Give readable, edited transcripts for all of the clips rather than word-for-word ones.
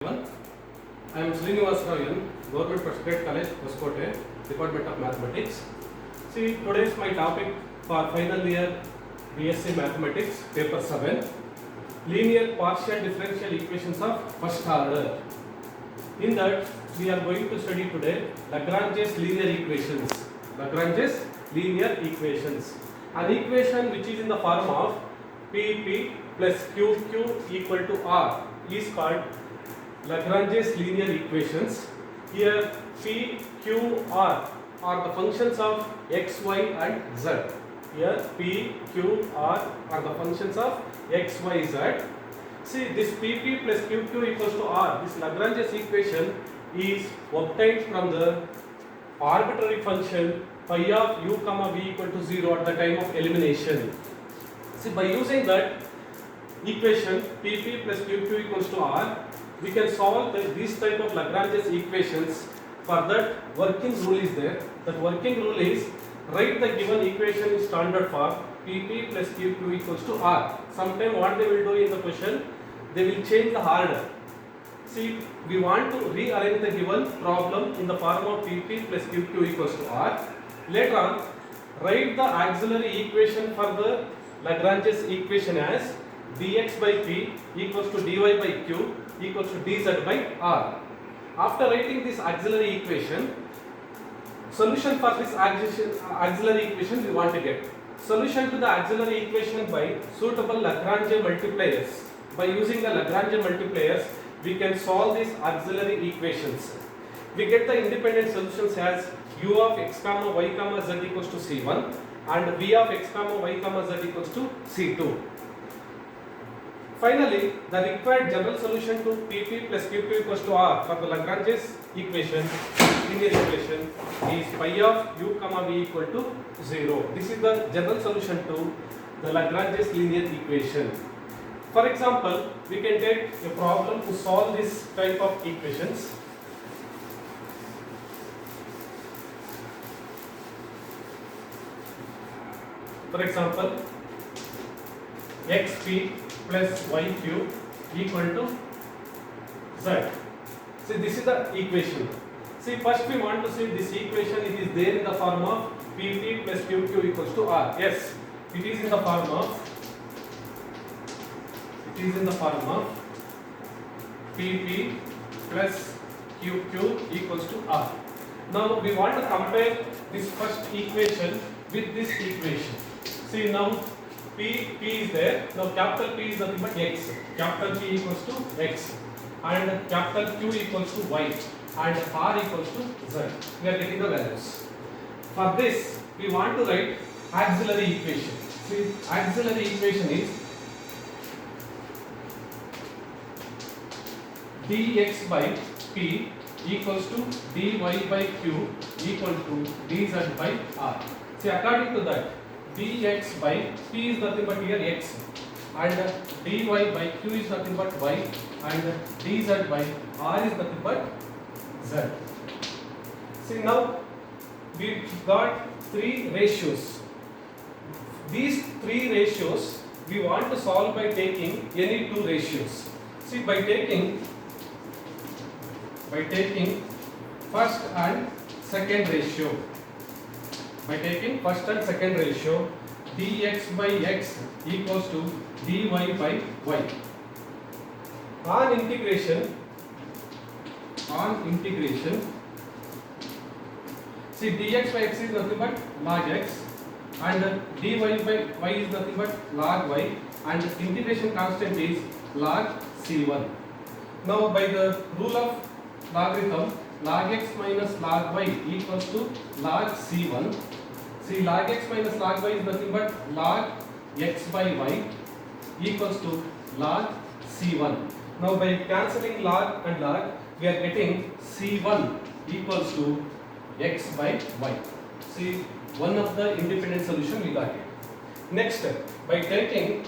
I am Srinivas Rayan, Government Postgrad College, Hoskote, Department of Mathematics. See, today is my topic for final year BSc Mathematics, paper 7, linear partial differential equations of first order. In that, we are going to study today Lagrange's linear equations. Lagrange's linear equations. An equation which is in the form of PP plus QQ equal to R is called Lagrange's linear equations. Here P, Q, R are the functions of x, y and z. Here P, Q, R are the functions of x, y, z. See, this PP plus QQ equals to R, this Lagrange's equation is obtained from the arbitrary function phi of u comma v equal to 0 at the time of elimination. See, by using that equation PP plus QQ equals to R, we can solve this type of Lagrange's equations. For that, working rule is there. That working rule is write the given equation in standard form PP plus QQ equals to R. Sometime what they will do in the question, they will change the order. See, we want to rearrange the given problem in the form of PP plus QQ equals to R. Later on, write the auxiliary equation for the Lagrange's equation as dx by p equals to dy by q equals to dz by r. After writing this auxiliary equation, solution for this auxiliary equation we want to get. Solution to the auxiliary equation by suitable Lagrange multipliers. By using the Lagrange multipliers, we can solve these auxiliary equations. We get the independent solutions as u of x comma y comma z equals to c1 and v of x comma y comma z equals to c2. Finally, the required general solution to PP plus QQ equals to R for the Lagrange's equation, linear equation, is phi of u comma v equal to 0. This is the general solution to the Lagrange's linear equation. For example, we can take a problem to solve this type of equations. For example, xp plus yq equal to z. See, this is the equation. See, first we want to see this equation, it is there in the form of pp plus qq equals to r. Yes, it is in the form of pp plus qq equals to r. Now we want to compare this first equation with this equation. See, now P is there. Now capital P is nothing but x. Capital P equals to x and capital Q equals to y and R equals to z. We are getting the values. For this, we want to write auxiliary equation. See, auxiliary equation is dx by P equals to dy by Q equal to dz by R. See, according to that, dx by p is nothing but here x and dy by q is nothing but y and dz by r is nothing but z. See, now we got three ratios. These three ratios we want to solve by taking any two ratios. See, by taking first and second ratio. By taking first and second ratio, dx by x equals to dy by y. On integration, see, dx by x is nothing but log x and dy by y is nothing but log y and integration constant is log c1. Now by the rule of logarithm, log x minus log y equals to log c1. See, log x minus log y is nothing but log x by y equals to log c1. Now by cancelling log and log, we are getting c1 equals to x by y. See, one of the independent solution we got here. Next, by taking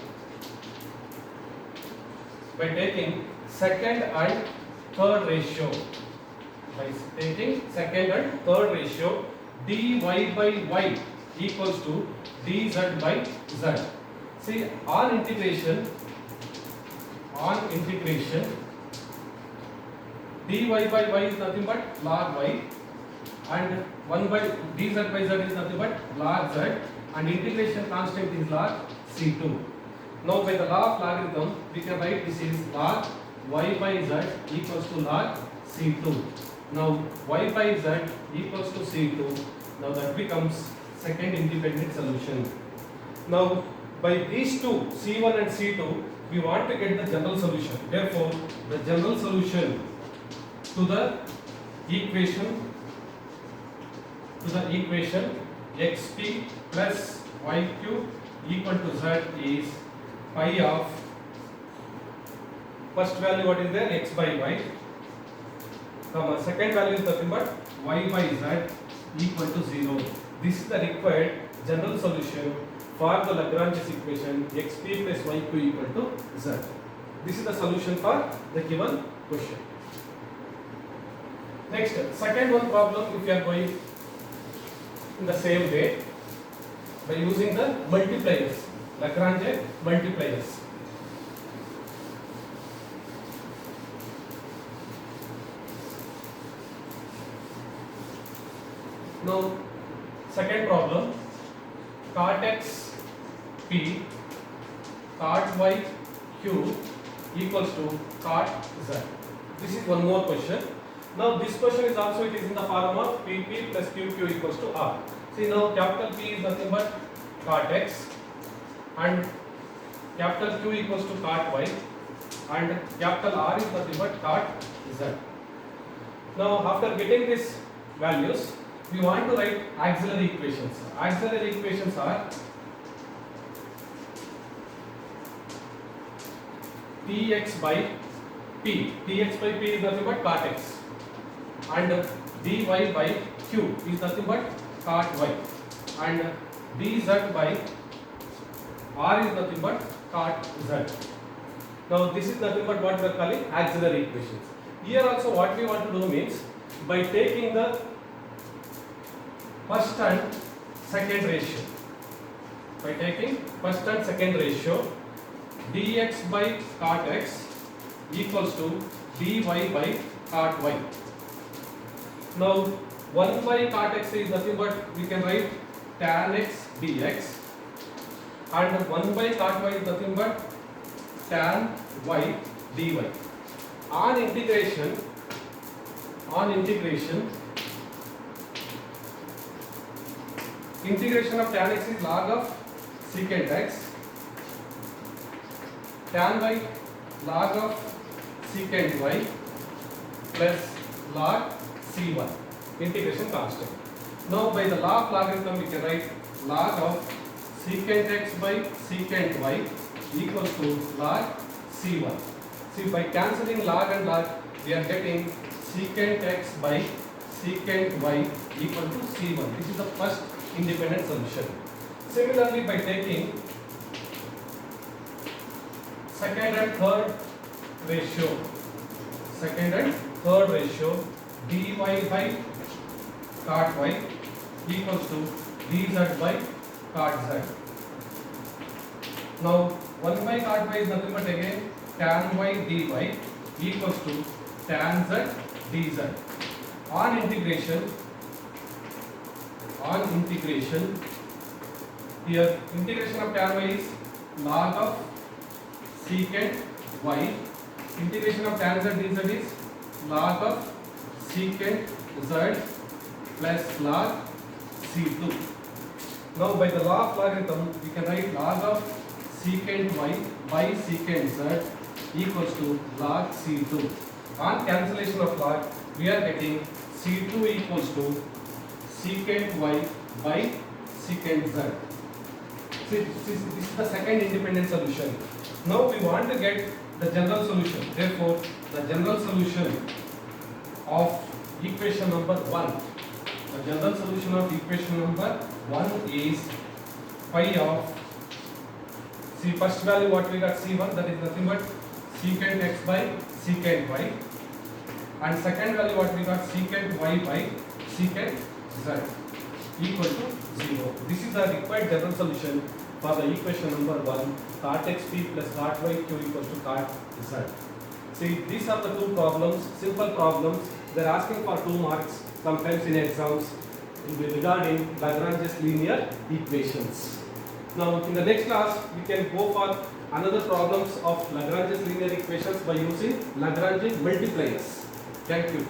second and third ratio, dy by y equals to dz by z. See, on integration dy by y is nothing but log y, and 1 by dz by z is nothing but log z, and integration constant is log c2. Now by the law of logarithm we can write this is log y by z equals to log c2. Now y by z equals to c2. Now that becomes second independent solution. Now by these two c1 and c2 we want to get the general solution. Therefore the general solution to the equation xp plus yq equal to z is pi of first value what is there, x by y, comma second value is nothing but y by z equal to 0. This is the required general solution for the Lagrange's equation xp plus yq equal to z. This is the solution for the given question. Next, second one problem, if you are going in the same way by using the multipliers, Lagrange multipliers. Now, second problem, cot x p cot y q equals to cot z. This is one more question. Now this question is also, it is in the form of pp plus qq equals to r. See now capital P is nothing but cot x and capital Q equals to cot y and capital R is nothing but cot z. Now after getting these values we want to write auxiliary equations. Auxiliary equations are Tx by P. Tx by P is nothing but cot x, and dy by Q is nothing but cot y, and dz by R is nothing but cot z. Now this is nothing but what we are calling auxiliary equations. Here also what we want to do means by taking the first and second ratio. By taking first and second ratio, dx by cot x equals to dy by cot y. Now 1 by cot x is nothing but we can write tan x dx, and 1 by cot y is nothing but tan y dy. On integration, integration of tan x is log of secant x, tan y log of secant y plus log c1, integration constant. Now by the law of logarithm we can write log of secant x by secant y equals to log c1. See, by cancelling log and log we are getting secant x by secant y equal to c1. This is the first independent solution. Similarly, by taking second and third ratio, dy by cot y equals to dz by cot z. Now 1 by cot y is nothing but again tan y dy equals to tan z dz. On integration, here integration of tan y is log of secant y, integration of tan z dz is log of secant z plus log c2. Now by the law of logarithm we can write log of secant y by secant z equals to log c2. On cancellation of log we are getting c2 equals to secant y by secant z. See, this is the second independent solution. Now we want to get the general solution. Therefore, the general solution of equation number 1. The general solution of equation number 1 is pi of, see first value what we got c1, that is nothing but secant x by secant y, and second value what we got secant y by secant z equal to 0. This is the required general solution for the equation number 1, cot xp plus cot yq equals to cot z. See, these are the two problems, simple problems. They're asking for 2 marks sometimes in exams regarding Lagrange's linear equations. Now, in the next class, we can go for another problems of Lagrange's linear equations by using Lagrange multipliers. Thank you.